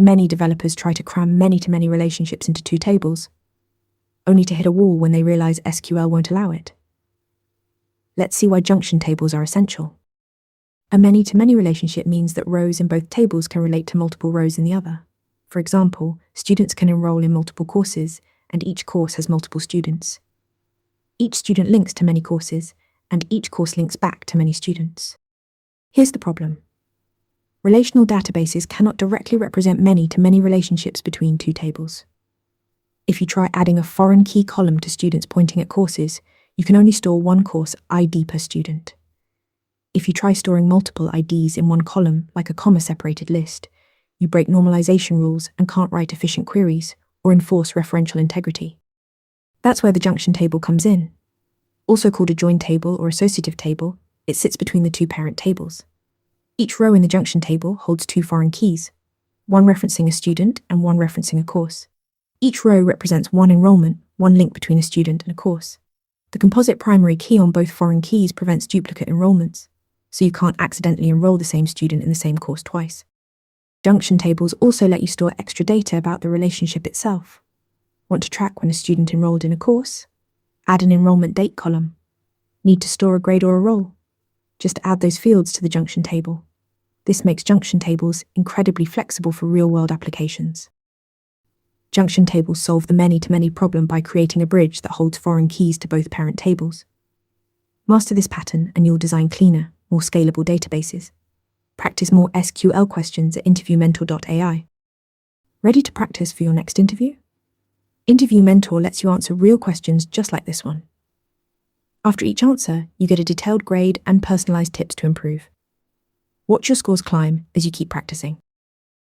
Many developers try to cram many-to-many relationships into two tables, only to hit a wall when they realize SQL won't allow it. Let's see why junction tables are essential. A many-to-many relationship means that rows in both tables can relate to multiple rows in the other. For example, students can enroll in multiple courses, and each course has multiple students. Each student links to many courses, and each course links back to many students. Here's the problem. Relational databases cannot directly represent many-to-many relationships between two tables. If you try adding a foreign key column to students pointing at courses, you can only store one course ID per student. If you try storing multiple IDs in one column, like a comma-separated list, you break normalization rules and can't write efficient queries or enforce referential integrity. That's where the junction table comes in. Also called a join table or associative table, it sits between the two parent tables. Each row in the junction table holds two foreign keys, one referencing a student and one referencing a course. Each row represents one enrollment, one link between a student and a course. The composite primary key on both foreign keys prevents duplicate enrollments, so you can't accidentally enroll the same student in the same course twice. Junction tables also let you store extra data about the relationship itself. Want to track when a student enrolled in a course? Add an enrollment date column. Need to store a grade or a role? Just add those fields to the junction table. This makes junction tables incredibly flexible for real-world applications. Junction tables solve the many-to-many problem by creating a bridge that holds foreign keys to both parent tables. Master this pattern and you'll design cleaner, more scalable databases. Practice more SQL questions at interviewmentor.ai. Ready to practice for your next interview? Interview Mentor lets you answer real questions just like this one. After each answer, you get a detailed grade and personalized tips to improve. Watch your scores climb as you keep practicing.